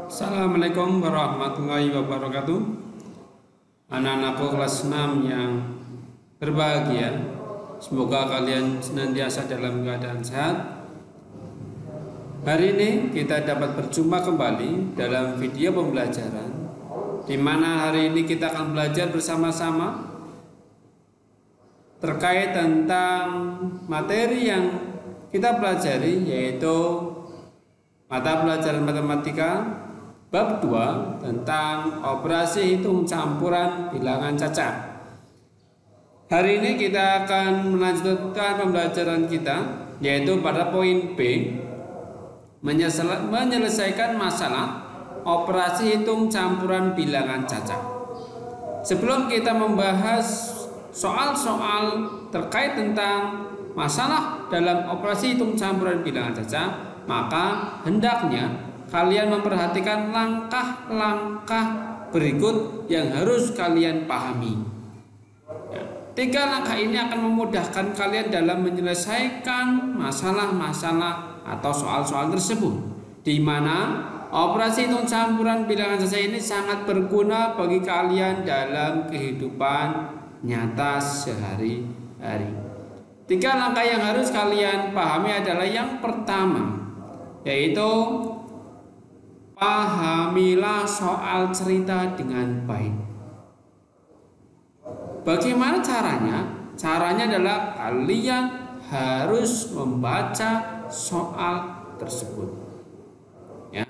Assalamualaikum warahmatullahi wabarakatuh. Anak-anakku kelas 6 yang berbahagia, semoga kalian senantiasa dalam keadaan sehat. Hari ini kita dapat berjumpa kembali dalam video pembelajaran, di mana hari ini kita akan belajar bersama-sama terkait tentang materi yang kita pelajari, yaitu mata pelajaran matematika bab 2 tentang operasi hitung campuran bilangan cacat. Hari ini kita akan melanjutkan pembelajaran kita, yaitu pada poin B, menyelesaikan masalah operasi hitung campuran bilangan cacat. Sebelum kita membahas soal-soal terkait tentang masalah dalam operasi hitung campuran bilangan cacat, maka hendaknya kalian memperhatikan langkah-langkah berikut yang harus kalian pahami. 3 langkah ini akan memudahkan kalian dalam menyelesaikan masalah-masalah atau soal-soal tersebut, di mana operasi hitung campuran bilangan cacat ini sangat berguna bagi kalian dalam kehidupan nyata sehari-hari. 3 langkah yang harus kalian pahami adalah yang pertama, yaitu pahamilah soal cerita dengan baik. Bagaimana caranya? Caranya adalah kalian harus membaca soal tersebut. Ya.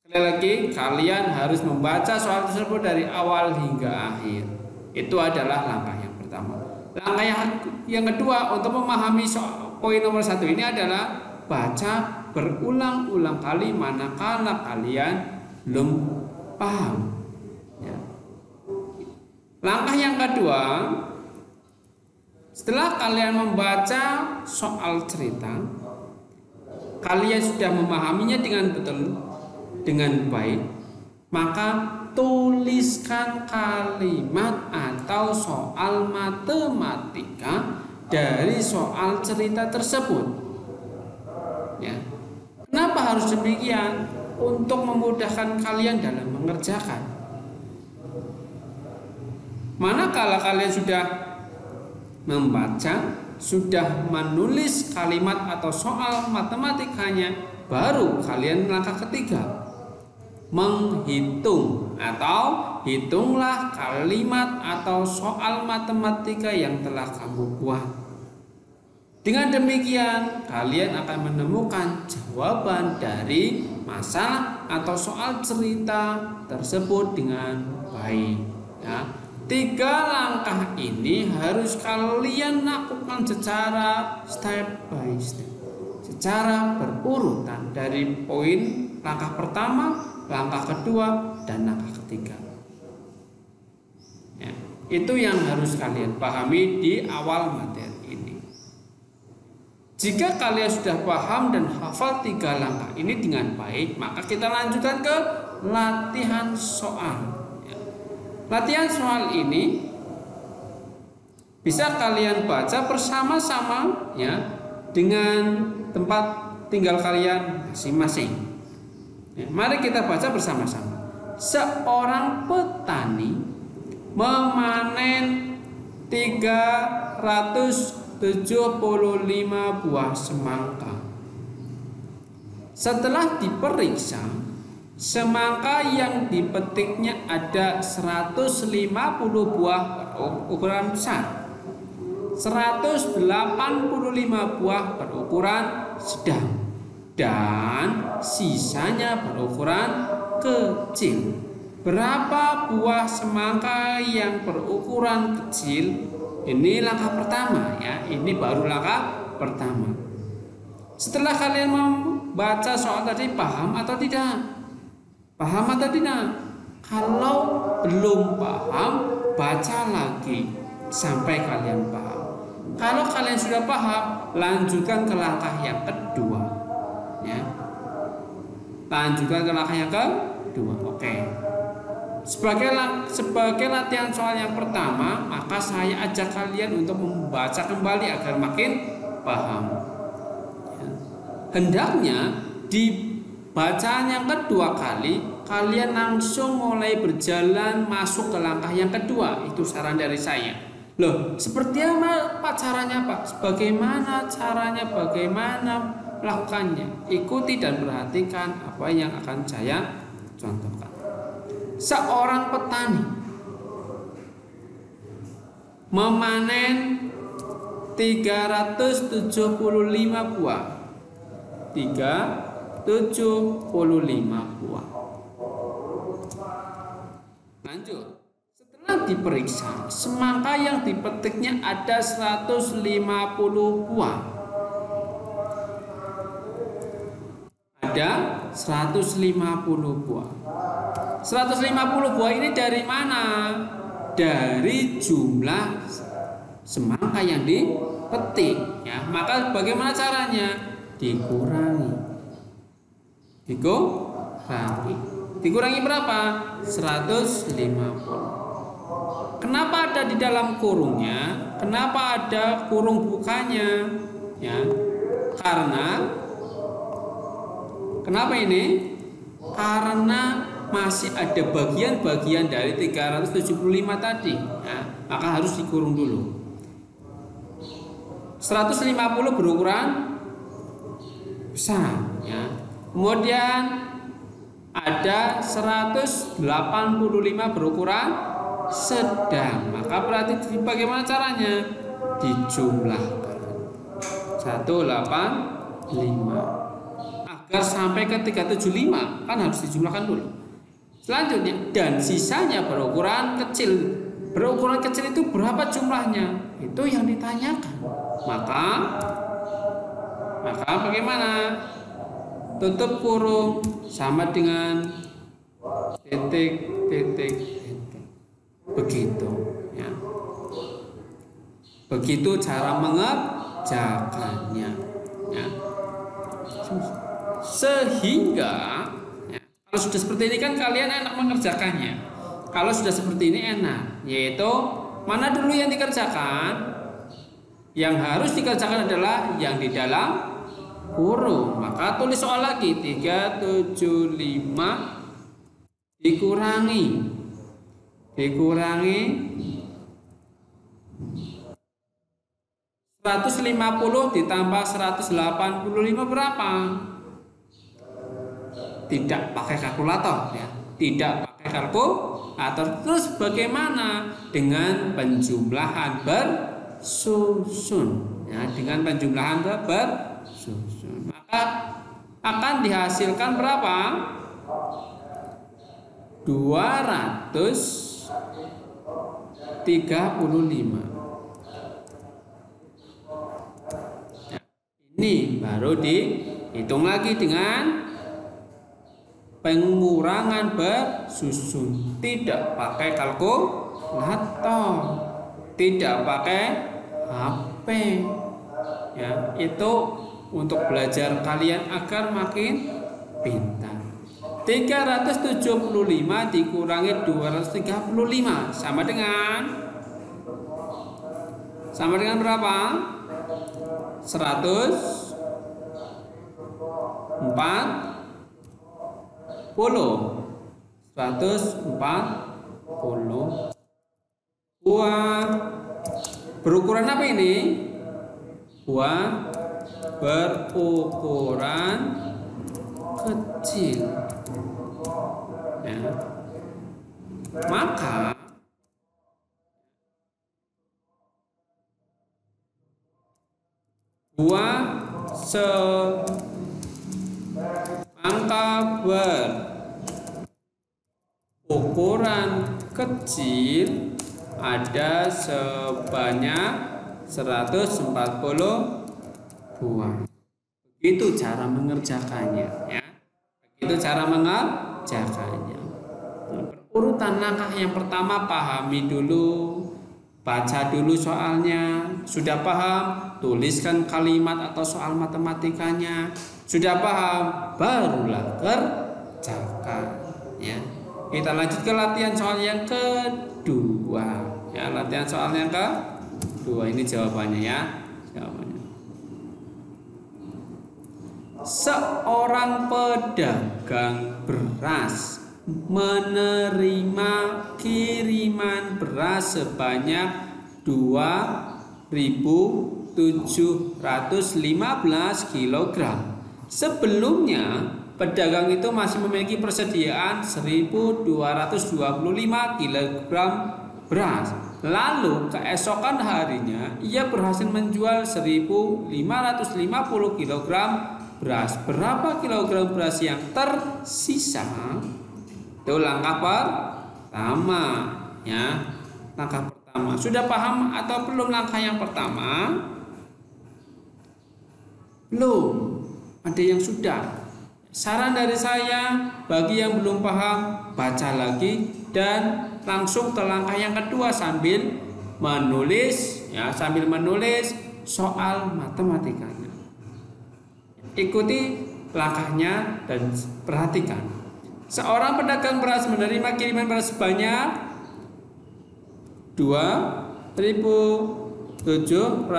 Sekali lagi, kalian harus membaca soal tersebut dari awal hingga akhir. Itu adalah langkah yang pertama. Langkah yang kedua untuk memahami poin nomor 1 ini adalah baca berulang-ulang kali manakala kalian belum paham. Ya. Langkah yang kedua, setelah kalian membaca soal cerita, kalian sudah memahaminya dengan betul, dengan baik, maka tuliskan kalimat atau soal matematika dari soal cerita tersebut. Ya. Kenapa harus demikian? Untuk memudahkan kalian dalam mengerjakan. Manakala kalian sudah membaca, sudah menulis kalimat atau soal matematikanya, baru kalian langkah ketiga, menghitung atau hitunglah kalimat atau soal matematika yang telah kamu buat. Dengan demikian, kalian akan menemukan jawaban dari masalah atau soal cerita tersebut dengan baik. Ya. 3 langkah ini harus kalian lakukan secara step by step, secara berurutan dari poin langkah pertama, langkah kedua, dan langkah ketiga. Ya. Itu yang harus kalian pahami di awal materi. Jika kalian sudah paham dan hafal 3 langkah ini dengan baik, maka kita lanjutkan ke latihan soal. Latihan soal ini bisa kalian baca bersama-sama, ya, dengan tempat tinggal kalian masing-masing. Ya, mari kita baca bersama-sama. Seorang petani memanen 375 buah semangka. Setelah diperiksa, semangka yang dipetiknya ada 150 buah berukuran besar, 185 buah berukuran sedang, dan sisanya berukuran kecil. Berapa buah semangka yang berukuran kecil? Ini langkah pertama, ya. Ini baru langkah pertama. Setelah kalian membaca soal tadi, paham atau tidak? Paham atau tidak? Kalau belum paham, baca lagi sampai kalian paham. Kalau kalian sudah paham, lanjutkan ke langkah yang kedua, ya. Lanjutkan ke langkah yang kedua. Oke. Sebagai latihan soal yang pertama, maka saya ajak kalian untuk membaca kembali agar makin paham. Hendaknya di bacaan yang kedua kali, kalian langsung mulai berjalan masuk ke langkah yang kedua. Itu saran dari saya. Loh, seperti apa caranya Pak? Bagaimana caranya? Bagaimana melakukannya? Ikuti dan perhatikan apa yang akan saya contohkan. Seorang petani memanen 375 buah. 375 buah. Lanjut. Setelah diperiksa, semangka yang dipetiknya ada 150 buah. Ada 150 buah. 150 buah ini dari mana? Dari jumlah semangka yang dipetik, ya. Maka bagaimana caranya? Dikurangi. Dikurangi berapa? 150. Kenapa ada di dalam kurungnya? Kenapa ada kurung bukanya? Ya. Kenapa ini? Karena masih ada bagian-bagian dari 375 tadi, ya. Maka harus dikurung dulu. 150 berukuran besar, ya. Kemudian ada 185 berukuran sedang. Maka berarti bagaimana caranya? Dijumlahkan 185 agar sampai ke 375, kan harus dijumlahkan dulu. Selanjutnya, dan sisanya berukuran kecil. Berukuran kecil itu berapa jumlahnya? Itu yang ditanyakan. Maka bagaimana? Tutup kurung sama dengan titik. Begitu, ya. Begitu cara mengerjakannya, ya. Sehingga, ya, kalau sudah seperti ini kan kalian enak mengerjakannya. Kalau sudah seperti ini enak, yaitu mana dulu yang dikerjakan? Yang harus dikerjakan adalah yang di dalam kurung. Maka tulis soal lagi, 375 dikurangi 150 ditambah 185 berapa? Tidak pakai kalkulator, ya. Tidak pakai kalkulator. Terus bagaimana? Dengan penjumlahan bersusun, ya, dengan penjumlahan bersusun. Maka akan dihasilkan berapa? 235. Ya, ini baru dihitung lagi dengan pengurangan bersusun. Tidak pakai kalkulator, tidak pakai HP, ya. Itu untuk belajar kalian agar makin pintar. 375 dikurangi 235 sama dengan berapa? 140 buah. Berukuran apa ini? Buah berukuran kecil, ya. Maka buah semangka berukuran kecil ada sebanyak 140 buah. Begitu cara mengerjakannya, ya. Begitu cara mengerjakannya. Urutan langkah yang pertama, pahami dulu, baca dulu soalnya. Sudah paham, tuliskan kalimat atau soal matematikanya. Sudah paham, barulah kerjakan, ya. Kita lanjut ke latihan soal yang kedua, ya. Latihan soal yang kedua, ini jawabannya, ya. Jawabannya seorang pedagang beras menerima kiriman beras sebanyak 2.715 kg. Sebelumnya, pedagang itu masih memiliki persediaan 1.225 kg beras. Lalu keesokan harinya ia berhasil menjual 1.550 kg beras. Berapa kilogram beras yang tersisa? Itu langkah pertama, ya. Langkah pertama. Sudah paham atau belum langkah yang pertama? Belum. Ada yang sudah. Saran dari saya bagi yang belum paham, baca lagi dan langsung ke langkah yang kedua sambil menulis, ya, sambil menulis soal matematikanya. Ikuti langkahnya dan perhatikan. Seorang pedagang beras menerima kiriman beras sebanyak 2.715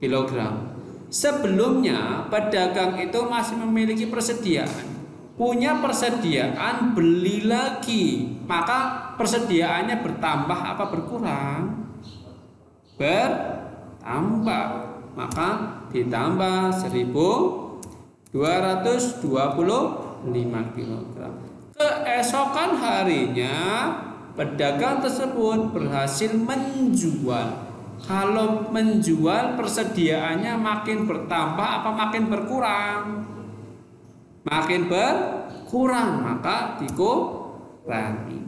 kg. Sebelumnya pedagang itu masih memiliki punya persediaan beli lagi, maka persediaannya bertambah apa berkurang? Bertambah, maka ditambah 1.225 kg. Keesokan harinya pedagang tersebut berhasil menjual. Kalau menjual persediaannya makin bertambah apa makin berkurang? Makin berkurang, maka dikurangi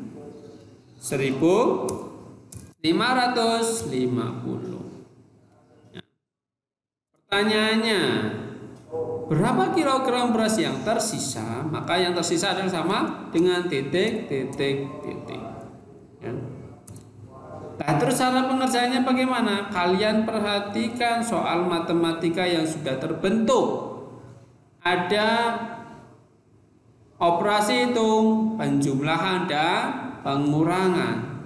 1.550. Ya. Pertanyaannya, berapa kilogram beras yang tersisa? Maka yang tersisa adalah sama dengan titik. Ya. Nah, terus cara pengerjaannya bagaimana? Kalian perhatikan soal matematika yang sudah terbentuk. Ada operasi hitung, penjumlahan, dan pengurangan.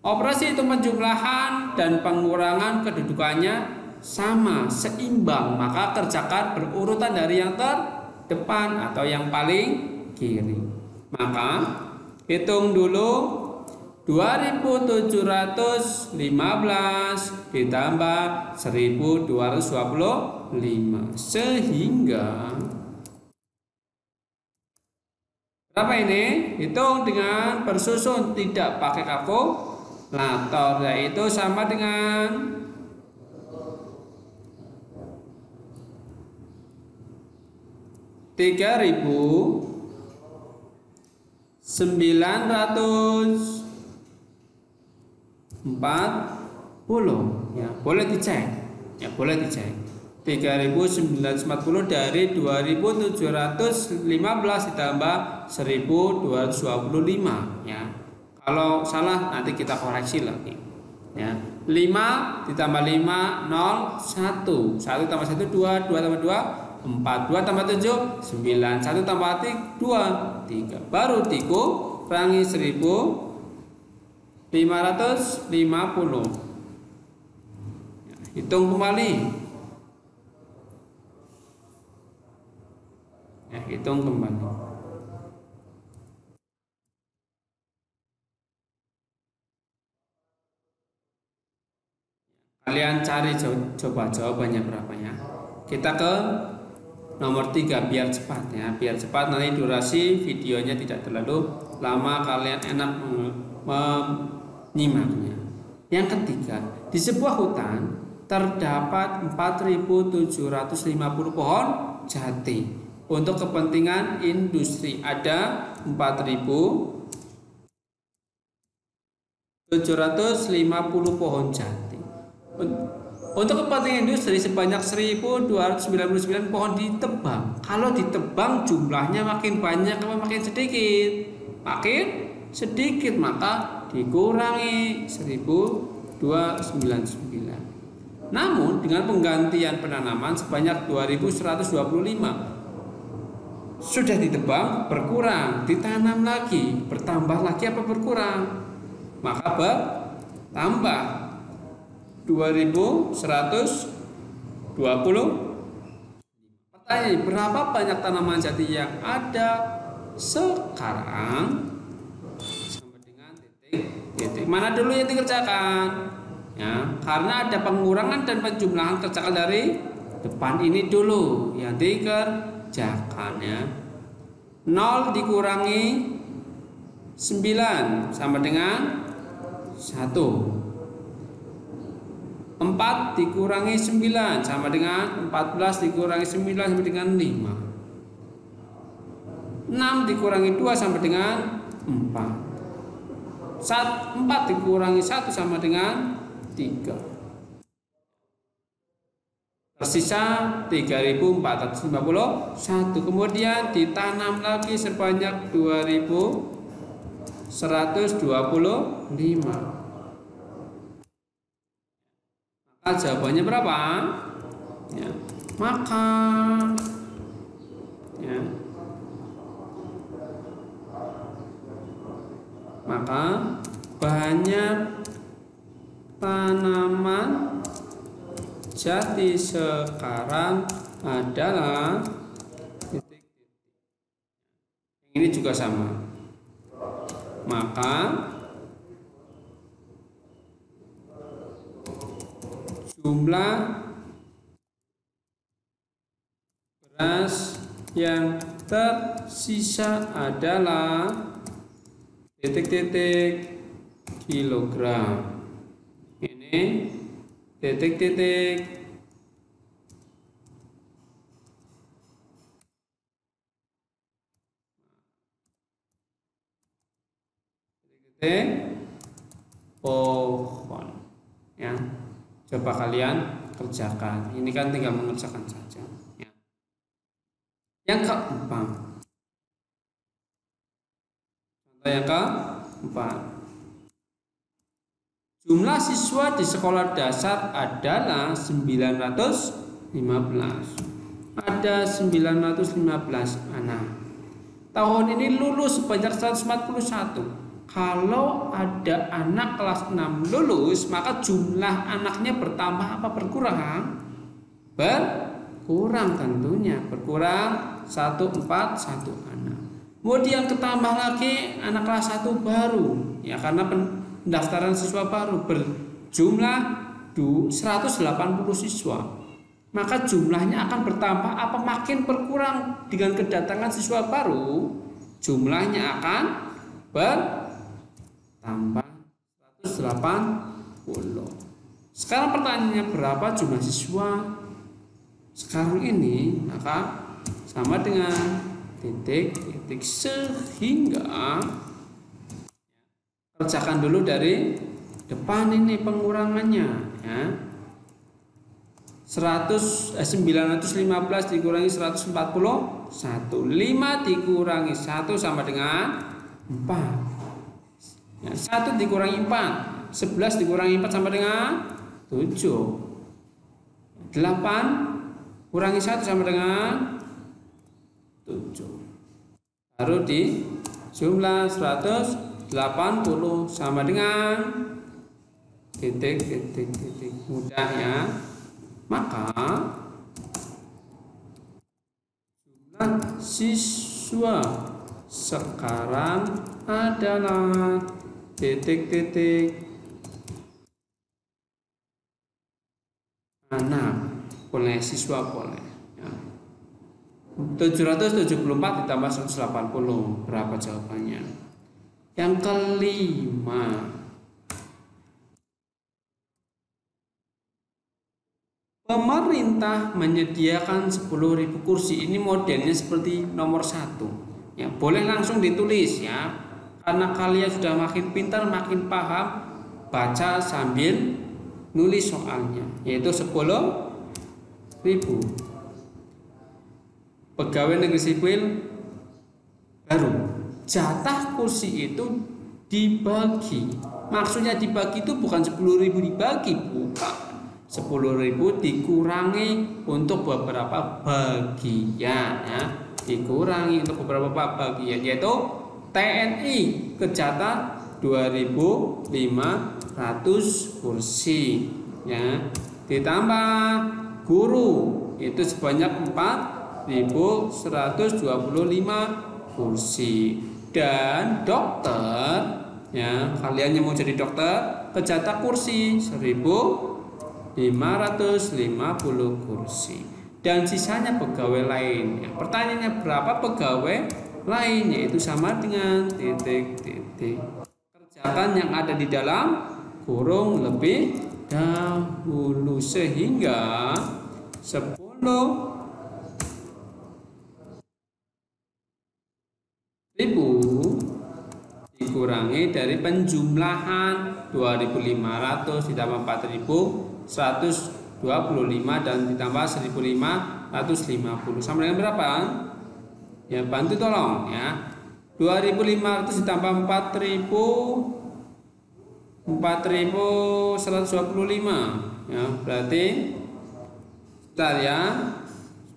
Operasi hitung penjumlahan dan pengurangan kedudukannya sama, seimbang. Maka kerjakan berurutan dari yang terdepan atau yang paling kiri. Maka hitung dulu 2.715 ditambah 1.225 sehingga berapa ini? Hitung dengan bersusun, tidak pakai kalkulator, yaitu sama dengan 3.940, ya, boleh dicek. 3.940 dari 2.715 ditambah 1.225, ya. Kalau salah nanti kita koreksi lagi, ya. 5 ditambah 5 0 1 tambah 1 2 tambah 2 4 2 tambah 7 9 1 tambah 2 3 baru dikurangi 1.550. Ya, hitung kembali. Kalian cari coba jawabannya berapa, ya. Kita ke nomor 3 biar cepat, ya. Biar cepat, nanti durasi videonya tidak terlalu lama, kalian enak menyimaknya. Yang ketiga, di sebuah hutan terdapat 4.750 pohon jati. Untuk kepentingan industri ada 4.750 pohon jati. Untuk kepentingan industri sebanyak 1.299 pohon ditebang. Kalau ditebang jumlahnya makin banyak atau makin sedikit? Makin sedikit, maka dikurangi 1.299. Namun dengan penggantian penanaman sebanyak 2.125 sudah ditebang berkurang, ditanam lagi, bertambah lagi apa berkurang? Maka bertambah 2.125. Berapa banyak tanaman jati yang ada sekarang? Sama dengan titik. Mana dulu yang dikerjakan? Ya, karena ada pengurangan dan penjumlahan, kerjakan dari depan ini dulu yang dikerjakan ya. 0 dikurangi 9 sama dengan 1. 4 dikurangi 9 sama dengan 14 dikurangi 9 sama dengan 5. 6 dikurangi 2 sama dengan 4. 4 dikurangi 1 sama dengan 3. Tersisa 3451. Kemudian ditanam lagi sebanyak 2125. Maka jawabannya berapa? Ya. Maka banyak tanaman jati sekarang adalah titik. Ini juga sama. Maka jumlah beras yang tersisa adalah titik-titik kilogram. Ini titik-titik pohon ya. Coba kalian kerjakan. Ini kan tinggal mengerjakan saja ya. Yang keempat, contoh yang keempat, jumlah siswa di sekolah dasar adalah 915. Ada 915 anak. Tahun ini lulus sebanyak 141. Kalau ada anak kelas 6 lulus, maka jumlah anaknya bertambah apa berkurang? Berkurang tentunya, berkurang 141 anak. Kemudian ketambah lagi anak kelas 1 baru, ya karena pendaftaran siswa baru berjumlah 180 siswa. Maka jumlahnya akan bertambah apa makin berkurang dengan kedatangan siswa baru? Jumlahnya akan bertambah 180. Sekarang pertanyaannya berapa jumlah siswa sekarang ini? Maka sama dengan titik-titik, sehingga kerjakan dulu dari depan ini pengurangannya ya. 915 dikurangi 141. 5 dikurangi 1 sama dengan 4. Ya, 1 dikurangi 4, 11 dikurangi 4 sama dengan 7. 8 kurangi 1 sama dengan 7. Baru di jumlah 180 sama dengan titik. Mudah ya. Maka jumlah siswa sekarang adalah titik-titik anak, boleh siswa boleh ya. 774 ditambah 180, berapa jawabannya? Yang kelima, pemerintah menyediakan 10.000 kursi. Ini modelnya seperti nomor 1 ya, boleh langsung ditulis ya. Karena kalian sudah makin pintar, makin paham, baca sambil nulis soalnya, yaitu 10.000. Pegawai negeri sipil baru, jatah kursi itu dibagi. Maksudnya dibagi itu bukan 10.000 dibagi, bukan. 10.000 dikurangi untuk beberapa bagian ya. Dikurangi untuk beberapa bagian, yaitu TNI ke jatah 2.500 kursi ya, ditambah guru itu sebanyak 4.500 kursi. Dan dokter, ya, kalian yang mau jadi dokter kecatat kursi 1550 kursi. Dan sisanya pegawai lain. Ya, pertanyaannya berapa pegawai lain, yaitu sama dengan titik-titik. Kerjakan yang ada di dalam kurung lebih dahulu, sehingga 10.000 dikurangi dari penjumlahan 2.500 ditambah 4.125 dan ditambah 1.550 sama dengan berapa? Ya, bantu tolong ya. 2.500 ditambah 4.125 ya, berarti sebentar ya.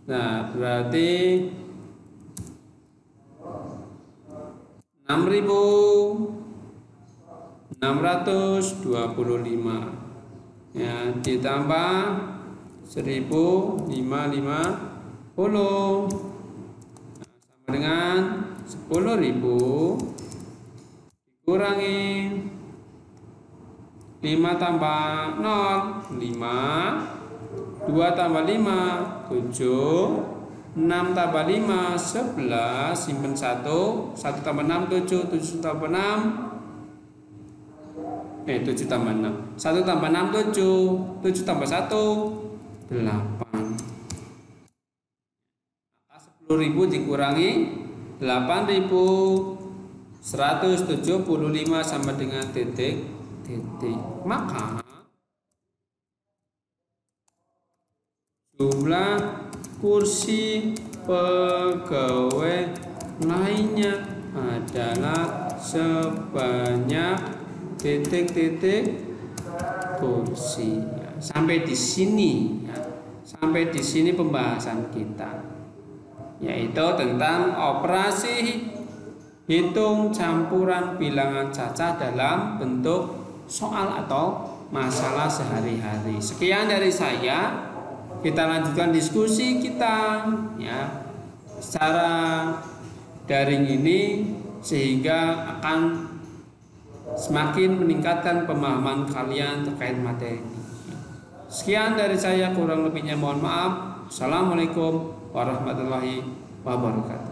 Nah, berarti 6.625 ya, ditambah 1.550 sama dengan 10.000 dikurangi 5 tambah 0 5, 2 tambah 5 7, 6 tambah 5 11, simpen 1 tambah 6 7, 7 tambah 6 7 tambah 6, 1 tambah 6 7, 7 tambah 1 8. Maka 10.000 dikurangi 8.175 sama dengan titik. Maka jumlah kursi pegawai lainnya adalah sebanyak titik-titik kursi. Sampai di sini ya. Sampai di sini pembahasan kita, yaitu tentang operasi hitung campuran bilangan cacah dalam bentuk soal atau masalah sehari-hari. Sekian dari saya. Kita lanjutkan diskusi kita ya secara daring ini, sehingga akan semakin meningkatkan pemahaman kalian terkait materi ini. Sekian dari saya, kurang lebihnya mohon maaf. Assalamualaikum warahmatullahi wabarakatuh.